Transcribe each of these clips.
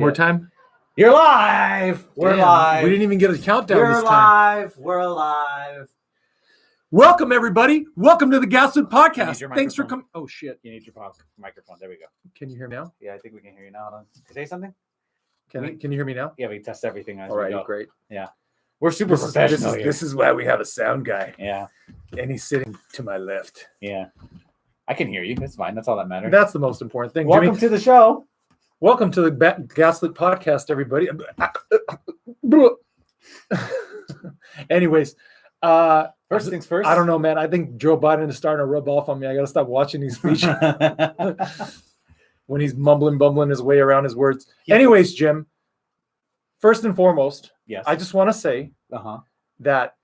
More time? You're live. We're live. We didn't even get a countdown We're this time. live. We're live. Welcome, everybody. Welcome to the Gaslit Podcast. Thanks for coming. Oh, shit. You need your microphone. There we go. Can you hear me now? Yeah, I think we can hear you now. Can you say something? Can you hear me now? Yeah, we test everything as All we right, go. great. Yeah. We're super professional here. This is why we have a sound guy. Yeah. And he's sitting to my left. Yeah. I can hear you. That's fine. That's all that matters. That's the most important thing. Welcome to the show. Welcome to the Gaslit Podcast, everybody. Anyways, First things first. I don't know, man. I think Joe Biden is starting to rub off on me. I got to stop watching these speeches when he's bumbling his way around his words. Yeah. Anyways, Jim, first and foremost, yes. I just want to say Uh-huh. that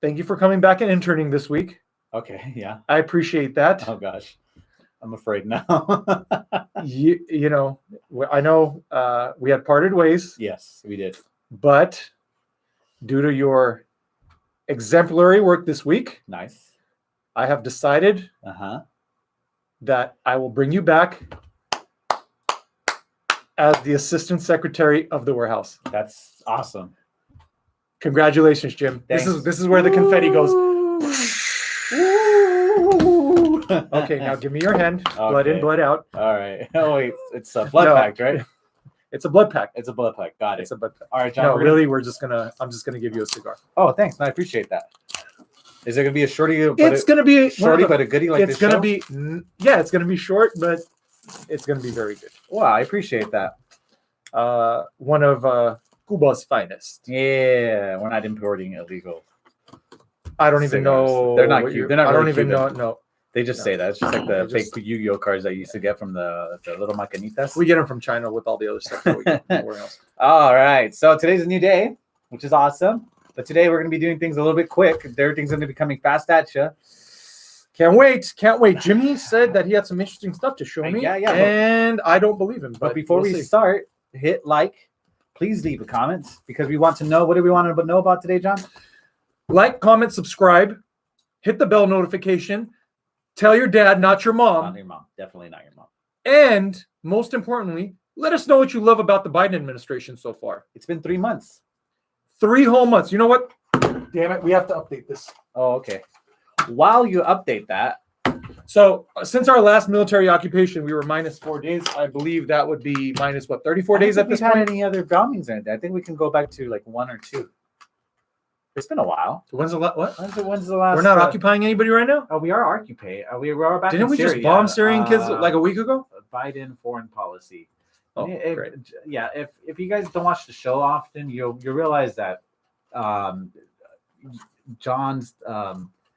thank you for coming back and interning this week. Okay. Yeah. I appreciate that. Oh, gosh. I'm afraid now. you know, I know we had parted ways. Yes, we did. But due to your exemplary work this week, Nice. I have decided that I will bring you back as the Assistant Secretary of the Warehouse. That's awesome. Congratulations, Jim. Thanks. This is where the confetti goes. Okay, now give me your hand. Okay. Blood in, blood out. All right. Oh, wait. It's a blood pact, right? It's a blood pack. It's a blood pack. Got it. It's a blood pack. All right, John. No, really, I'm just gonna give you a cigar. Oh, thanks. I appreciate that. Is it gonna be a shorty? It's gonna be shorty, but a goodie like this. It's gonna be, yeah, it's gonna be short, but it's gonna be very good. Wow, I appreciate that. One of Cuba's finest. Yeah, we're not importing illegal. I don't even cigars. know. They're not cute. They're not. I don't really even Cuban. know. No, They just say that. It's just like the They just- fake Yu-Gi-Oh cards that you used to get from the little maquinitas. we get them from China with all the other stuff that we get from the warehouse. All right. So today's a new day, which is awesome. But today we're going to be doing things a little bit quick. Everything's going to be coming fast at you. Can't wait. Jimmy said that he had some interesting stuff to show me. Yeah. And I don't believe him. But before we'll we see. start, hit like. Please leave a comment because we want to know. What do we want to know about today, John? Like, comment, subscribe, hit the bell notification, tell your dad, not your mom. Not your mom. Definitely not your mom. And most importantly, let us know what you love about the Biden administration so far. It's been 3 months. 3 whole months. You know what? Damn it. We have to update this. Oh, okay. While you update that. So since our last military occupation, we were minus 4 days. I believe that would be minus, 34 days at this point? point? Any other bombings or anything? I think we can go back to like 1 or 2. It's been a while. When's the last? What? When's the last? We're not occupying anybody right now? Oh, we are occupied. We were back Didn't in we Syria. just bomb Syrian kids like a week ago? Biden foreign policy. Oh, great. Yeah, if you guys don't watch the show often, you'll realize that John's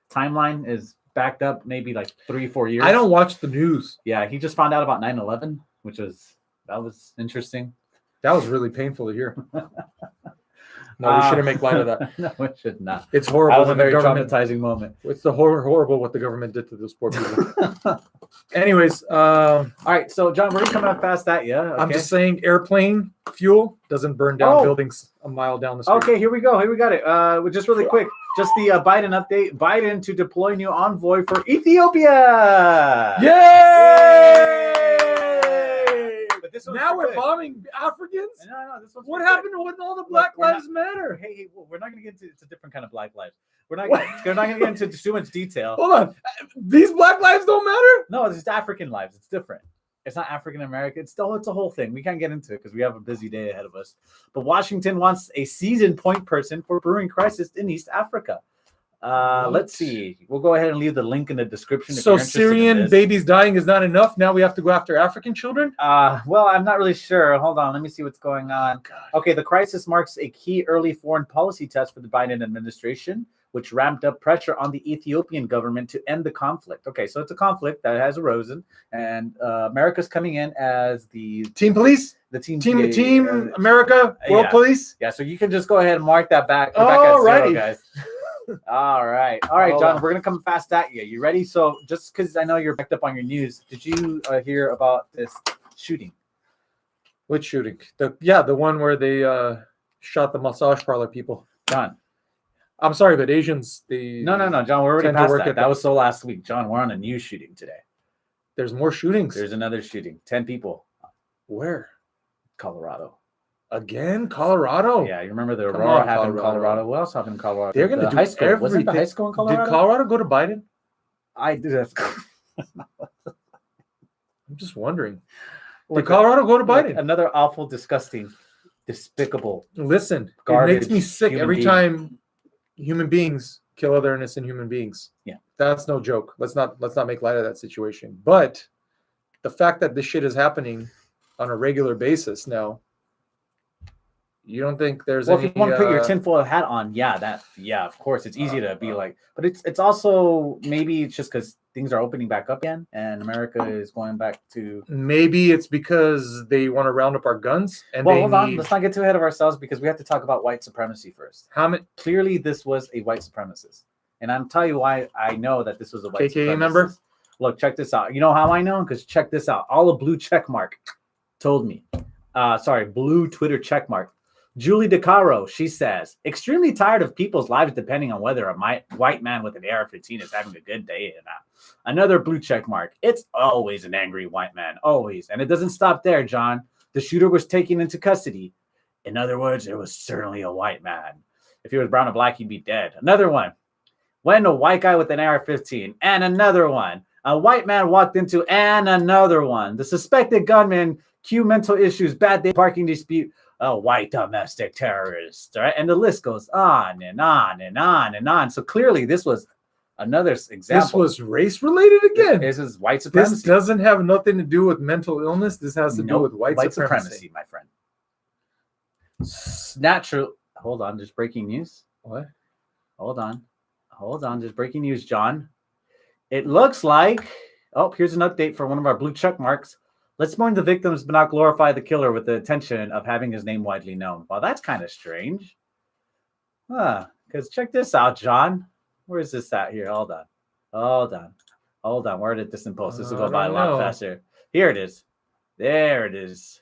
timeline is backed up maybe like 3-4 years. I don't watch the news. Yeah, he just found out about 9/11, that was interesting. That was really painful to hear. No, we shouldn't make light of that. No, we should not. It's horrible. That was a when the very government, traumatizing moment. it's the horrible what the government did to those poor people. Anyways, all right. So, John, we're coming up fast at you. Okay? I'm just saying, airplane fuel doesn't burn down buildings a mile down the street. Okay, here we go. Here we got it. Just really quick, just the Biden update. Biden to deploy new envoy for Ethiopia. Yay! But this Now we're bombing Africans? No, this one's What good. happened with all the Black we're Lives Matter? Hey, we're not going to get into it's a different kind of Black Lives. We're not going to get into too much detail. Hold on. These Black Lives don't matter? No, it's just African lives. It's different. It's not African American. It's a whole thing. We can't get into it because we have a busy day ahead of us. But Washington wants a seasoned point person for brewing crisis in East Africa. Let's see. We'll go ahead and leave the link in the description. If So you're interested in Syrian this. babies dying is not enough. Now we have to go after African children? Well, I'm not really sure. Hold on. Let me see what's going on. Okay, the crisis marks a key early foreign policy test for the Biden administration, which ramped up pressure on the Ethiopian government to end the conflict. Okay, so it's a conflict that has arisen, and America's coming in as the Team police? the team America, World yeah. Police? Yeah, so you can just go ahead and mark that back. Alrighty. Guys. All right, John. We're gonna come fast at you. You ready? So, just because I know you're backed up on your news, did you hear about this shooting? Which shooting? The one where they shot the massage parlor people. John. I'm sorry, but Asians, No, John. We're already past that. That was so last week. John, we're on a new shooting today. There's more shootings. There's another shooting. 10 people. Where? Colorado. Again, Colorado. Yeah, you remember the Come Aurora on, happened in Colorado. Colorado. What else happened in Colorado? They're going to The do high school. everything. Wasn't the high school in Colorado? Did Colorado go to Biden? I did. I'm just wondering. Like Did Colorado go to like Biden? another awful, disgusting, despicable. Listen, Garbage it makes me sick human every being. time human beings kill other innocent human beings. Yeah. That's no joke. Let's not make light of that situation. But the fact that this shit is happening on a regular basis now, you don't think there's Well, any if you want to put your tinfoil hat on, of course, it's easy to be like, but it's also maybe it's just because things are opening back up again and America is going back to. Maybe it's because they want to round up our guns and Well, they hold on, need let's not get too ahead of ourselves because we have to talk about white supremacy first. how many Clearly, this was a white supremacist, and I'll tell you why I know that this was a white KKA supremacist. member? Look, check this out. You know how I know? Because check this out. All a blue check mark told me. Blue Twitter check mark. Julie DeCaro, she says, extremely tired of people's lives depending on whether a white man with an AR-15 is having a good day or not. Another blue check mark. It's always an angry white man, always. And it doesn't stop there, John. The shooter was taken into custody. In other words, it was certainly a white man. If he was brown or black, he'd be dead. Another one. When a white guy with an AR-15. And another one. A white man walked into and another one. The suspected gunman, cue mental issues, bad day parking dispute. A white domestic terrorist, right? And the list goes on and on and on and on. So clearly, this was another example. This was race related again. This is white supremacy. This doesn't have nothing to do with mental illness. This has to do with white supremacy, my friend. Natural. Hold on, just breaking news. What? Hold on, just breaking news, John. It looks like. Oh, here's an update for one of our blue check marks. Let's mourn the victims, but not glorify the killer with the intention of having his name widely known. Well, that's kind of strange. Because check this out, John. Where is this at here? Hold on. Where did this post? This will go by a lot faster. Here it is. There it is.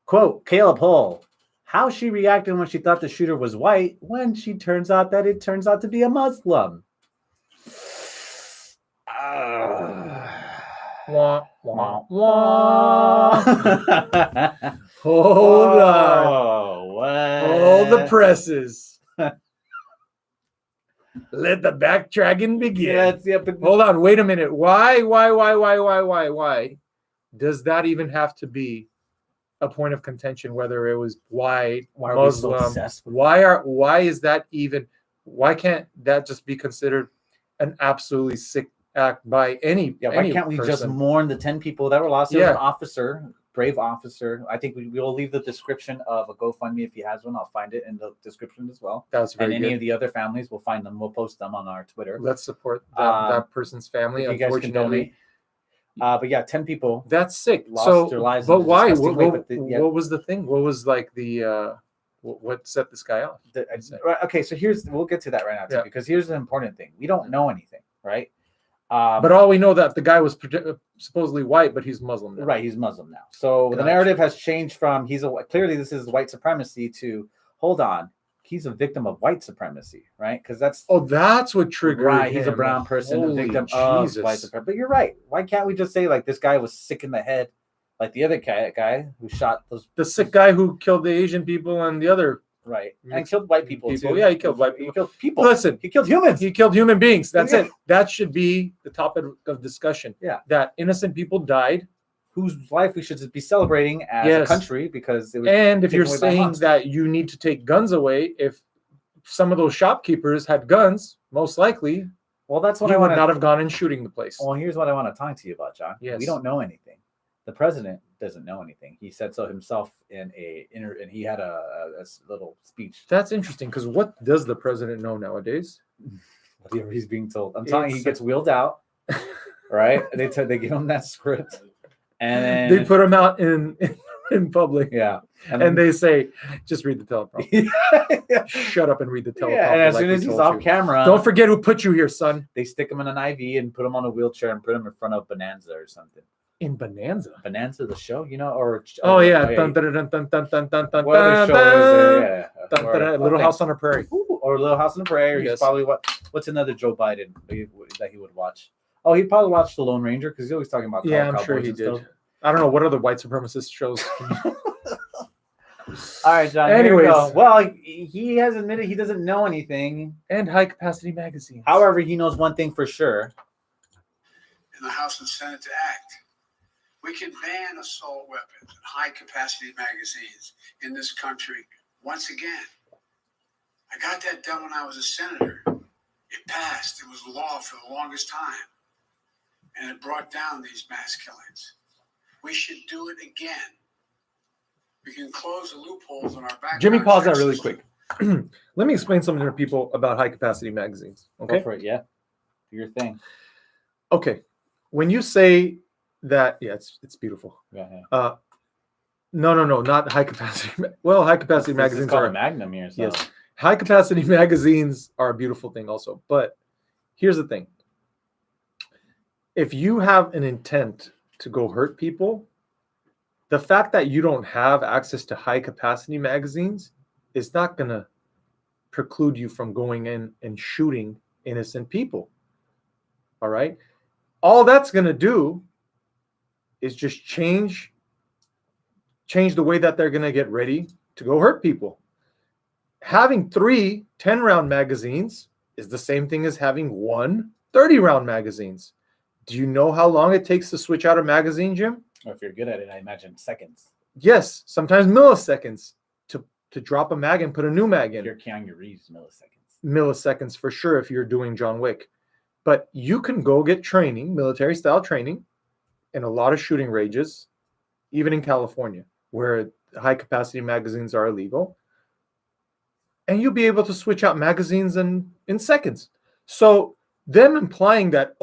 Quote, Caleb Hull. How she reacted when she thought the shooter was white when it turns out to be a Muslim. Wah, wah, wah. Hold on. Hold the presses. Let the backtracking begin. Hold on. Wait a minute. Why? Does that even have to be a point of contention? Whether it was white, Muslim, why is that even? Why can't that just be considered an absolutely sick act by any? Why can't we just mourn the 10 people that were lost? There was an officer, brave officer. I think we will leave the description of a GoFundMe if he has one. I'll find it in the description as well. That's very and any good. of the other families, we'll find them. We'll post them on our Twitter. Let's support that person's family. If you guys can donate. But yeah, 10 people. That's sick. Lost their lives. But why? What was the thing? What was like the what set this guy off? Okay, so we'll get to that right now too, because here's the important thing. We don't know anything, right? But all we know that the guy was supposedly white, but he's Muslim now. Right, he's Muslim now. So the narrative has changed from clearly this is white supremacy to hold on, he's a victim of white supremacy, right? Because that's what triggered him. He's a brown person, a victim of white supremacy. But you're right. Why can't we just say like this guy was sick in the head, like the other guy who shot the sick guy who killed the Asian people and the other. Right. And killed white people too. Yeah, he killed white people. He killed people. Listen, he killed humans. He killed human beings. That's it. That should be the topic of discussion. Yeah. That innocent people died, whose life we should be celebrating as a country because it was. And if you're saying that you need to take guns away, if some of those shopkeepers had guns, most likely, well, that's what I would not have gone in shooting the place. Well, here's what I want to talk to you about, John. Yes. We don't know anything. The president doesn't know anything. He said so himself and he had a little speech. That's interesting because what does the president know nowadays? Whatever he's being told. I'm telling you, he gets wheeled out, right? They give him that script, and then they put him out in public. Yeah, and they say, just read the teleprompter. Shut up and read the teleprompter. Yeah, and as soon as he's off camera, don't forget who put you here, son. They stick him in an IV and put him on a wheelchair and put him in front of Bonanza or something. In Bonanza, the show, or Little House on the Prairie, or Little House on the Prairie. He's probably what's another Joe Biden that he would watch? Oh, he'd probably watch The Lone Ranger because he's always talking about I'm sure he did. I don't know what other white supremacist shows. All right, John. Anyways, well, he has admitted he doesn't know anything, and high capacity magazines. However, he knows one thing for sure. In the House and Senate to act. We can ban assault weapons and high capacity magazines in this country once again. I got that done when I was a senator. It passed. It was law for the longest time. And it brought down these mass killings. We should do it again. We can close the loopholes in our background. Jimmy, pause that really quick. Let me explain something to people about high capacity magazines. Okay. Go for it, yeah. Do your thing. Okay. When you say that, yeah, it's beautiful. Yeah. No, not high capacity. Well, high capacity magazines are a Magnum here. So. Yes. High capacity magazines are a beautiful thing also. But here's the thing. If you have an intent to go hurt people, the fact that you don't have access to high capacity magazines is not going to preclude you from going in and shooting innocent people. All right. All that's going to do is just change the way that they're going to get ready to go hurt people. Having 3 10-round magazines is the same thing as having 1 30-round magazines. Do you know how long it takes to switch out a magazine, Jim? Or if you're good at it, I imagine seconds. Yes, sometimes milliseconds to drop a mag and put a new mag in. If you're Keanu Reeves, milliseconds. Milliseconds for sure if you're doing John Wick. But you can go get training, military-style training, in a lot of shooting ranges, even in California, where high-capacity magazines are illegal. And you'll be able to switch out magazines in seconds. So them implying that,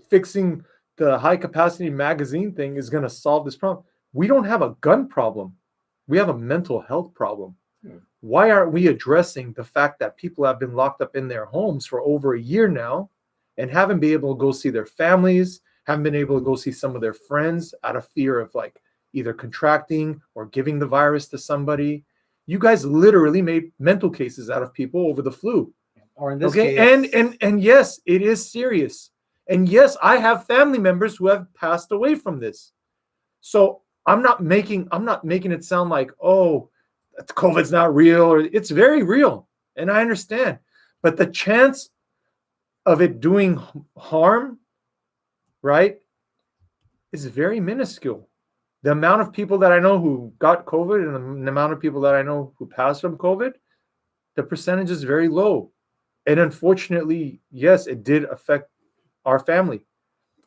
fixing the high-capacity magazine thing is going to solve this problem. We don't have a gun problem. We have a mental health problem. Why aren't we addressing the fact that people have been locked up in their homes for over a year now and haven't been able to go see their families, haven't been able to go see some of their friends out of fear of like either contracting or giving the virus to somebody? You guys literally made mental cases out of people over the flu. Or in this case, and yes, it is serious. And yes, I have family members who have passed away from this. So I'm not making it sound like, COVID's not real, or it's very real. And I understand. But the chance of it doing harm, right, is very minuscule. The amount of people that I know who got COVID and the amount of people that I know who passed from COVID, the percentage is very low. And unfortunately, yes, it did affect our family.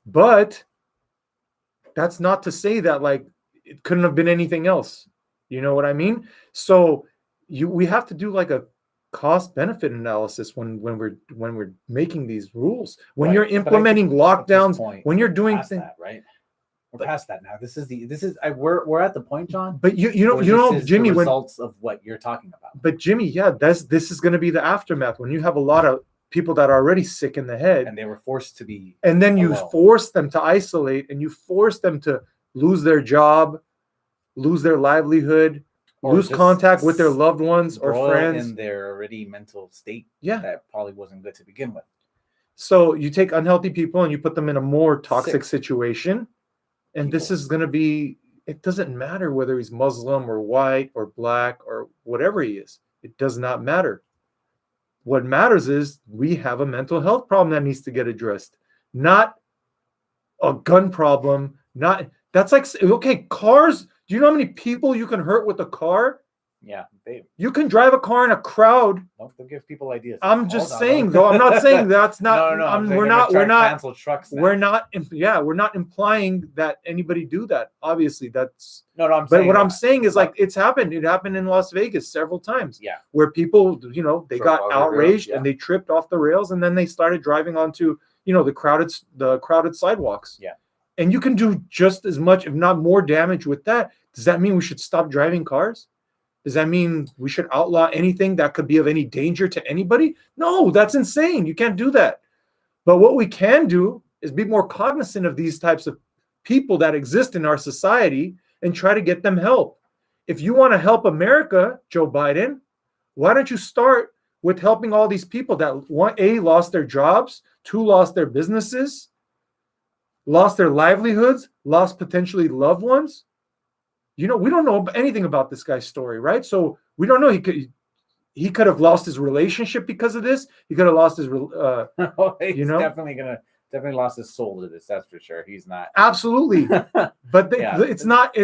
But that's not to say that like it couldn't have been anything else. You know what I mean? So we have to do like a cost benefit analysis when we're making these rules. When you're implementing lockdowns, when you're doing things, right? We're past that now. We're at the point, John. But you know, Jimmy, the results of what you're talking about. But Jimmy, yeah, this is going to be the aftermath when you have a lot of people that are already sick in the head, and they were forced to be, and then you force them to isolate, and you force them to lose their job, lose their livelihood, or lose contact with their loved ones or friends in their already mental state. Yeah, that probably wasn't good to begin with. So you take unhealthy people and you put them in a more toxic situation. And this is going to be, it doesn't matter whether he's Muslim or white or black or whatever he is. It does not matter. What matters is we have a mental health problem that needs to get addressed, not a gun problem. That's like, okay, cars. Do you know how many people you can hurt with a car? Yeah. You can drive a car in a crowd. Don't give people ideas. I'm just saying, though. I'm not saying that's not. No. We're not. Cancel trucks now. We're not. Yeah, we're not implying that anybody do that. Obviously, that's. No. I'm saying is like it's happened. It happened in Las Vegas several times. Yeah. Where people, they got outraged and they tripped off the rails and then they started driving onto, the crowded sidewalks. Yeah. And you can do just as much, if not more, damage with that. Does that mean we should stop driving cars? Does that mean we should outlaw anything that could be of any danger to anybody? No, that's insane. You can't do that. But what we can do is be more cognizant of these types of people that exist in our society and try to get them help. If you want to help America, Joe Biden, why don't you start with helping all these people that, one, A, lost their jobs, 2, lost their businesses, lost their livelihoods, lost potentially loved ones. We don't know anything about this guy's story, right? So we don't know. He could have lost his relationship because of this. He could have lost his, He's definitely lost his soul to this. That's for sure. He's not absolutely, but it's not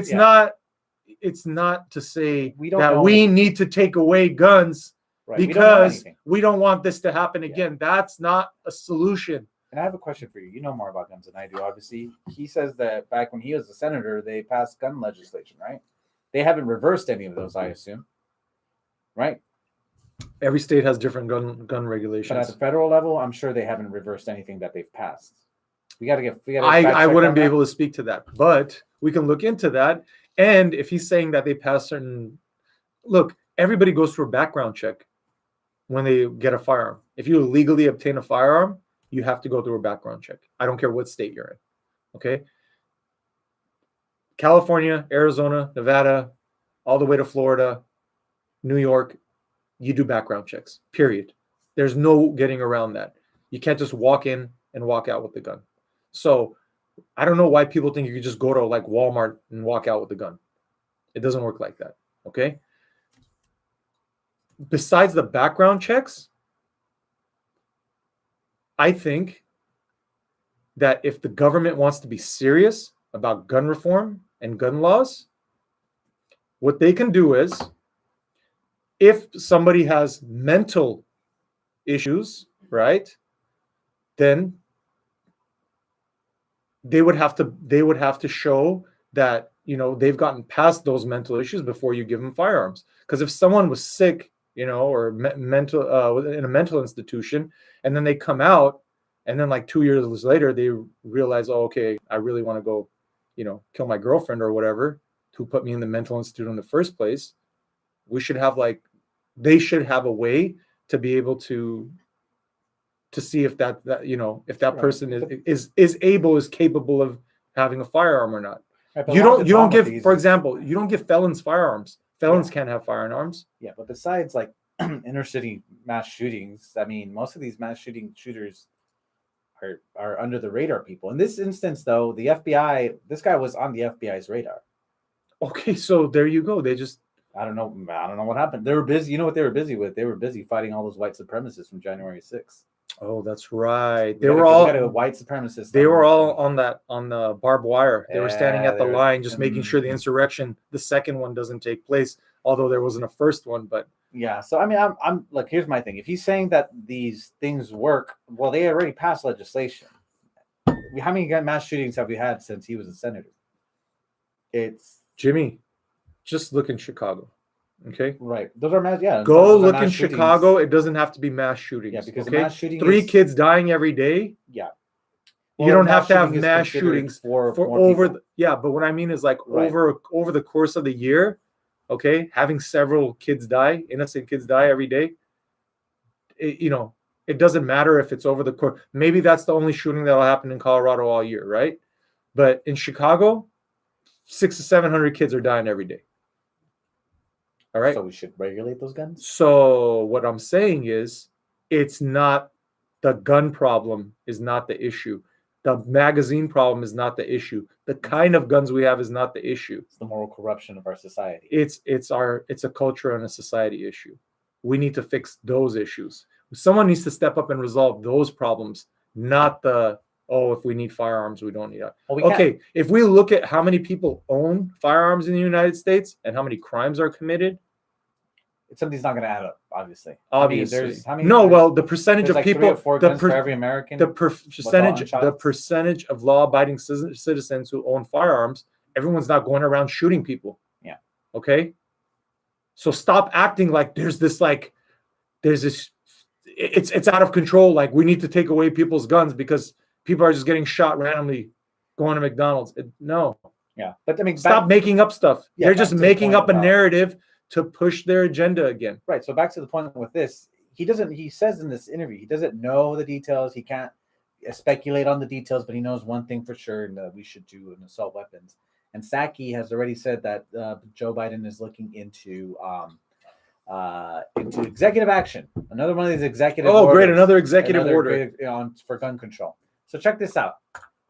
to say we need to take away guns because we don't want this to happen again. That's not a solution. And I have a question for you. You know more about guns than I do, obviously. He says that back when he was a senator, they passed gun legislation, right? They haven't reversed any of those, I assume. Right? Every state has different gun regulations. But at the federal level, I'm sure they haven't reversed anything that they've passed. I wouldn't be able to speak to that, but we can look into that. And if he's saying that they pass look, everybody goes through a background check when they get a firearm. If you illegally obtain a firearm, you have to go through a background check. I don't care what state you're in. Okay. California, Arizona, Nevada, all the way to Florida, New York, you do background checks, period. There's no getting around that. You can't just walk in and walk out with the gun. So I don't know why people think you could just go to like Walmart and walk out with the gun. It doesn't work like that. Okay. Besides the background checks, I think that if the government wants to be serious about gun reform and gun laws, what they can do is, if somebody has mental issues, right, then they would have to show that they've gotten past those mental issues before you give them firearms. Because if someone was sick, or mental in a mental institution, and then they come out, and then like 2 years later they realize, oh, okay, I really want to go, kill my girlfriend or whatever, who put me in the mental institute in the first place. They should have a way to be able to see if that person is capable of having a firearm or not. Right, you don't give, for example, you don't give felons firearms. Felons can't have firearms. Yeah, but besides like inner city mass shootings, I mean, most of these mass shooters are under the radar people. In this instance, though, the FBI, this guy was on the FBI's radar. Okay, so there you go. They just I don't know what happened. They were busy. You know what they were busy with? They were busy fighting all those white supremacists from January 6th. Oh, that's right. They were all white supremacists. They were all on the barbed wire. They were standing at the line, just making sure the insurrection, the second one, doesn't take place. Although there wasn't a first one, but yeah. So I mean, I'm like, here's my thing. If he's saying that these things work, well, they already passed legislation. How many mass shootings have we had since he was a senator? It's Jimmy. Just look in Chicago. Okay. Right. Those are mass. Yeah. Go look in Chicago. It doesn't have to be mass shootings. Yeah, because okay? Mass shooting 3 kids dying every day. Yeah. Well, you don't have to have mass shootings for over. But what I mean is like over the course of the year. Okay, having several kids die, innocent kids die every day. It doesn't matter if it's over the course. Maybe that's the only shooting that'll happen in Colorado all year, right? But in Chicago, 600 to 700 kids are dying every day. All right. So we should regulate those guns? So what I'm saying is, it's not the gun problem is not the issue. The magazine problem is not the issue. The kind of guns we have is not the issue. It's the moral corruption of our society. It's a culture and a society issue. We need to fix those issues. Someone needs to step up and resolve those problems, not if we need firearms, we don't need it. Well, okay, if we look at how many people own firearms in the United States and how many crimes are committed, something's not going to add up, obviously. Obviously. The percentage of like people, for every American, the percentage of law-abiding citizens who own firearms, everyone's not going around shooting people. Yeah. Okay. So stop acting like there's this. It's out of control. Like we need to take away people's guns because people are just getting shot randomly going to McDonald's. No. Yeah. But I mean, stop making up stuff. They're just making up a narrative to push their agenda again. Right. So back to the point with this, he says in this interview, he doesn't know the details. He can't speculate on the details, but he knows one thing for sure, and that we should do an assault weapons. And Psaki has already said that Joe Biden is looking into executive action. Another one of these executive orders. Great. Another executive order for gun control. So check this out.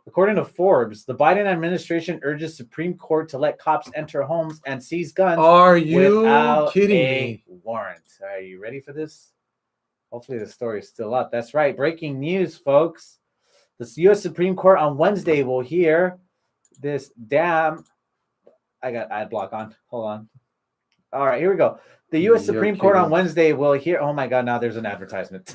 According to Forbes, the Biden administration urges Supreme Court to let cops enter homes and seize guns Are you without kidding a me? warrant. Are you ready for this? Hopefully the story is still up. That's right. Breaking news, folks. The U.S. Supreme Court on Wednesday will hear this damn... I got ad block on. Hold on. All right, here we go. The U.S. Supreme Court on Wednesday will hear... Oh, my God, now there's an advertisement.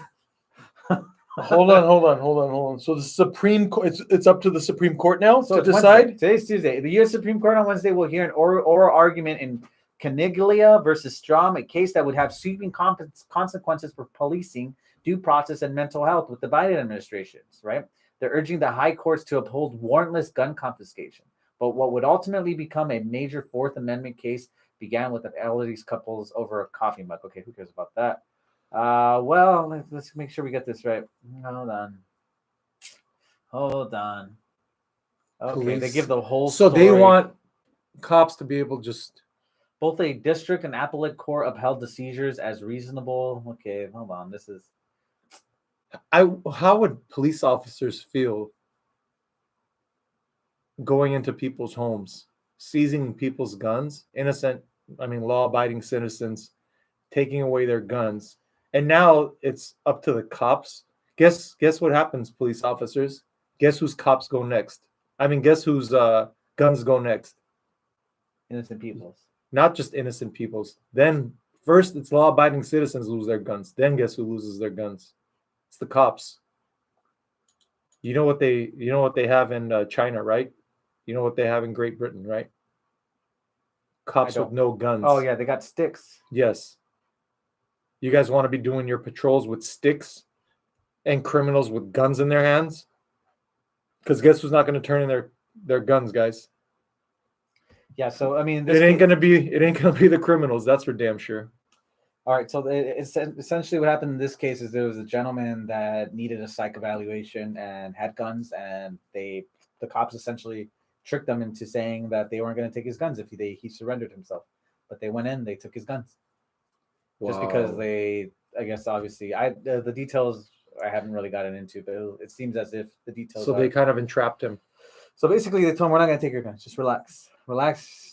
Hold on. So the Supreme Court, it's up to the Supreme Court now to decide? Wednesday. Today's Tuesday. The U.S. Supreme Court on Wednesday will hear an oral argument in Caniglia versus Strom, a case that would have sweeping consequences for policing, due process, and mental health with the Biden administrations, right? They're urging the high courts to uphold warrantless gun confiscation. But what would ultimately become a major Fourth Amendment case began with an elderly couples over a coffee mug. Okay, who cares about that? Well, let's make sure we get this right. Hold on. Okay, Police. they give the whole So story. they want cops to be able just... Both a district and appellate court upheld the seizures as reasonable. Okay, hold on. This is... How would police officers feel going into people's homes, seizing people's guns, law-abiding citizens, taking away their guns, and now it's up to the cops? Guess what happens, police officers? Guess whose cops go next? Guess whose guns go next? Innocent people's. Not just innocent people's. Then first, it's law-abiding citizens lose their guns. Then guess who loses their guns? It's the cops. You know what they have in China, right? You know what they have in Great Britain, right? Cops with no guns. Oh yeah, they got sticks. Yes. You guys want to be doing your patrols with sticks and criminals with guns in their hands? Because guess who's not going to turn in their guns, guys? Yeah, so it ain't gonna be the criminals. That's for damn sure. All right, so essentially what happened in this case is there was a gentleman that needed a psych evaluation and had guns, and the cops essentially tricked them into saying that they weren't going to take his guns if he surrendered himself. But they went in, they took his guns. Wow. Just because I guess obviously the details I haven't really gotten into, but it seems as if the details. So they kind of entrapped him. So basically, they told him, "We're not going to take your guns. Just relax."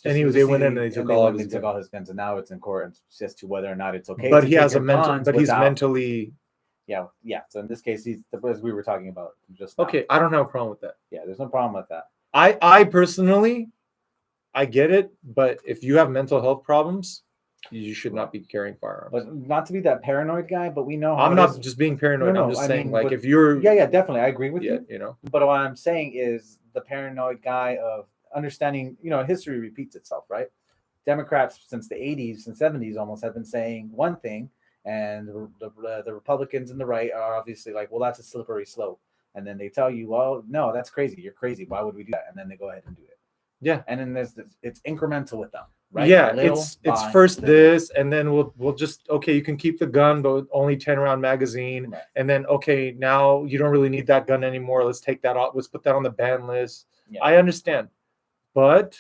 And they went in and they took all his guns, and now it's in court as to whether or not it's okay. But he has a mental. But he's mentally. Yeah. So in this case, he's as we were talking about just now. Okay, I don't have a problem with that. Yeah, there's no problem with that. I personally, I get it, but if you have mental health problems, you should not be carrying firearms. But not to be that paranoid guy, but we know how I'm not just being paranoid. No, I'm just saying, if you're... Yeah, definitely. I agree with you. You know. But what I'm saying is the paranoid guy of understanding, history repeats itself, right? Democrats since the 80s and 70s almost have been saying one thing, and the Republicans and the right are obviously like, well, that's a slippery slope. And then they tell you, well, no, that's crazy. You're crazy. Why would we do that? And then they go ahead and do it. Yeah. And then it's incremental with them. Right? Yeah, it's first this, and then we'll just, okay, you can keep the gun, but only 10-round magazine. Right. And then, okay, now you don't really need that gun anymore. Let's take that off. Let's put that on the ban list. Yeah. I understand. But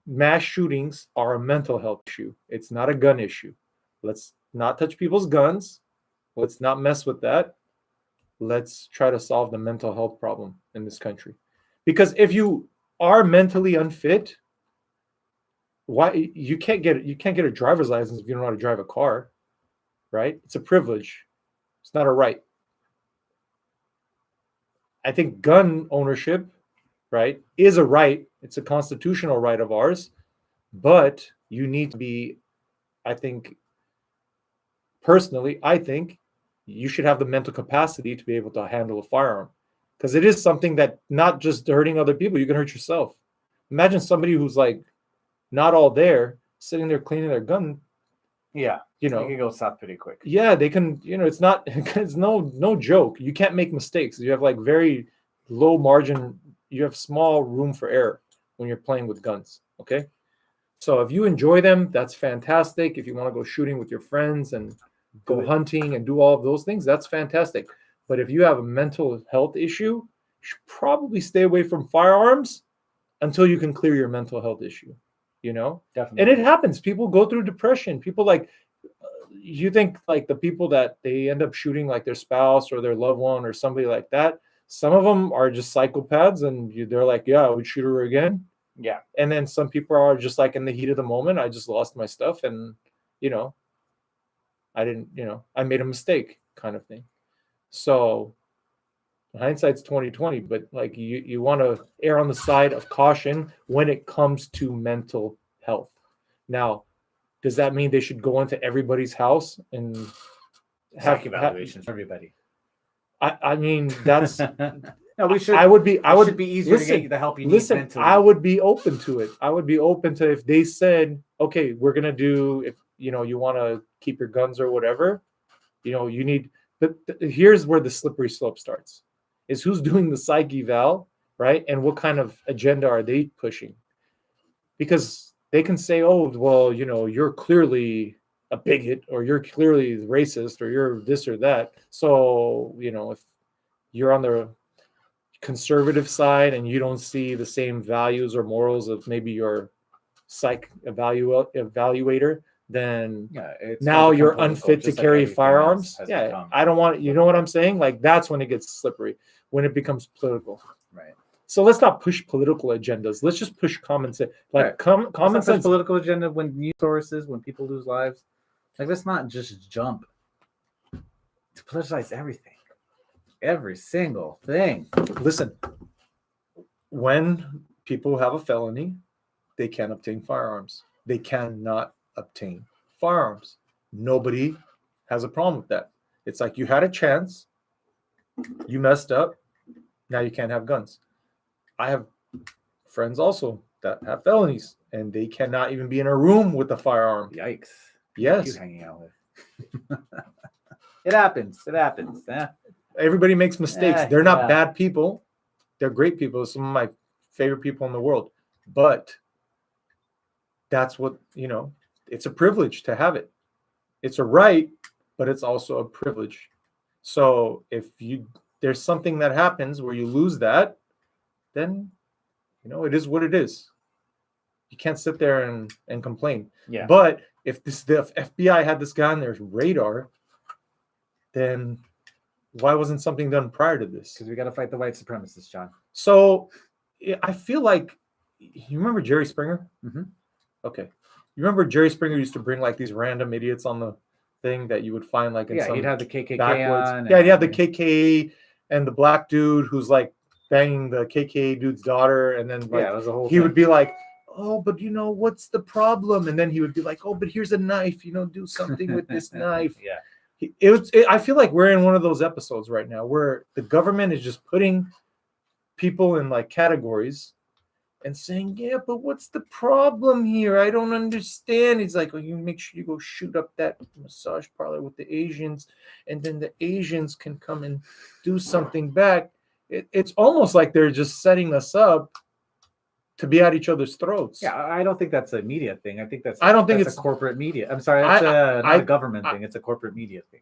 mass shootings are a mental health issue. It's not a gun issue. Let's not touch people's guns. Let's not mess with that. Let's try to solve the mental health problem in this country. Because if you are mentally unfit, why you can't get a driver's license if you don't know how to drive a car, right? It's a privilege. It's not a right. I think gun ownership, right, is a right. It's a constitutional right of ours, but you need to be, I think you should have the mental capacity to be able to handle a firearm, because it is something that not just hurting other people, you can hurt yourself. Imagine somebody who's like not all there, sitting there cleaning their gun. Yeah, they can go south pretty quick. Yeah, they can. It's no joke. You can't make mistakes. You have like very low margin. You have small room for error when you're playing with guns. Okay, so if you enjoy them, that's fantastic. If you want to go shooting with your friends and go hunting and do all of those things, that's fantastic. But if you have a mental health issue, you should probably stay away from firearms until you can clear your mental health issue. Definitely. And it happens. People go through depression. People you think like the people that they end up shooting, like their spouse or their loved one or somebody like that, Some of them are just psychopaths, and they're like, yeah, I would shoot her again. Yeah. And then some people are just like, in the heat of the moment, I just lost my stuff, and I didn't, I made a mistake, kind of thing. So hindsight's 2020, but like you want to err on the side of caution when it comes to mental health. Now, does that mean they should go into everybody's house and psych evaluations for everybody? I mean, that's no, we should. Should be easier to get you the help you need mentally. I would be open to it. I would be open to if they said, okay, we're gonna do, if you want to keep your guns or whatever, you need. But here's where the slippery slope starts: is who's doing the psych eval, right? And what kind of agenda are they pushing? Because they can say, oh, well, you're clearly a bigot, or you're clearly racist, or you're this or that. So, if you're on the conservative side and you don't see the same values or morals of maybe your psych evaluator, then now you're unfit to carry firearms. Yeah, I don't want, what I'm saying? Like, that's when it gets slippery, when it becomes political. Right. So let's not push political agendas. Let's just push common sense. Like common sense. Political agenda when news sources, when people lose lives. Like, let's not just jump to politicize everything. Every single thing. Listen, when people have a felony, they can't obtain firearms. They cannot obtain firearms. Nobody has a problem with that. It's like, you had a chance, you messed up, now you can't have guns. I have friends also that have felonies, and they cannot even be in a room with a firearm. Yikes. Yes. You hanging out with. It happens. Yeah. Everybody makes mistakes. They're not bad people. They're great people. Some of my favorite people in the world. But that's what, it's a privilege to have it. It's a right, but it's also a privilege. So if there's something that happens where you lose that, then, it is what it is. You can't sit there and complain. Yeah. But if the FBI had this guy on their radar, then why wasn't something done prior to this? Because we got to fight the white supremacists, John. So I feel like, you remember Jerry Springer? Mm-hmm. Okay. You remember Jerry Springer used to bring like these random idiots on the thing that you would find like in some he'd have the KKK backwoods. on. Yeah, he'd have the KKK and the black dude who's like banging the KKK dude's daughter, and then like, it was a whole he thing. would be like, oh, but what's the problem? And then he would be like, oh, but here's a knife, do something with this knife. Yeah. I feel like we're in one of those episodes right now where the government is just putting people in like categories and saying, yeah, but what's the problem here? I don't understand. It's like, well, you make sure you go shoot up that massage parlor with the Asians, and then the Asians can come and do something back. It's almost like they're just setting us up to be at each other's throats. Yeah, I don't think that's a media thing. I think that's it's a corporate media. I'm sorry, that's not a government thing. It's a corporate media thing.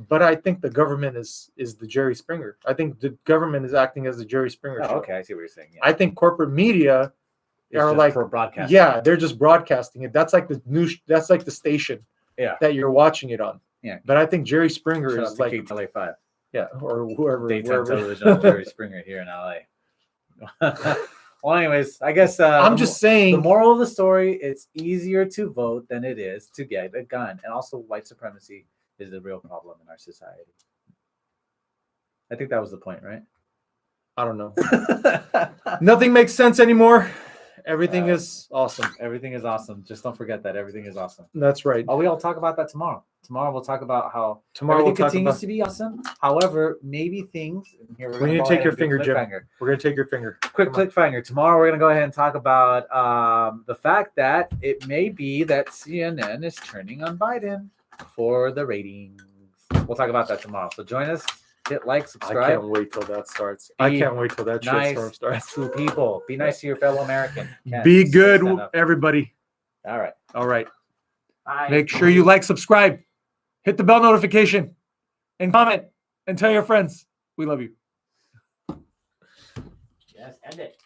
But I think the government is the Jerry Springer. I think the government is acting as the Jerry Springer show. Okay, I see what you're saying. Yeah. I think corporate media are like broadcasting. Yeah, they're just broadcasting it. That's like the news. That's like the station. Yeah. That you're watching it on. Yeah. But I think Jerry Springer is like LA5. Yeah, or whoever. Daytime television on Jerry Springer here in LA. Well, anyways, I guess I'm just saying. The moral of the story: it's easier to vote than it is to get a gun, and also white supremacy is a real problem in our society. I think that was the point, right? I don't know. Nothing makes sense anymore. Everything is awesome. Everything is awesome. Just don't forget that everything is awesome. That's right. Oh, we'll talk about that tomorrow. Tomorrow we'll talk about how everything continues to be awesome. However, maybe things. We're going to take your finger, Jim. We're going to take your finger. Quick cliffhanger. Tomorrow we're going to go ahead and talk about the fact that it may be that CNN is turning on Biden for the ratings. We'll talk about that tomorrow. So join us. Hit like, subscribe. I can't wait till that starts. I can't wait till that shitstorm starts. To people. Be nice to your fellow American. Be good, everybody. All right. All right. Bye. Make sure you like, subscribe, hit the bell notification, and comment, and tell your friends. We love you. Yes, end it.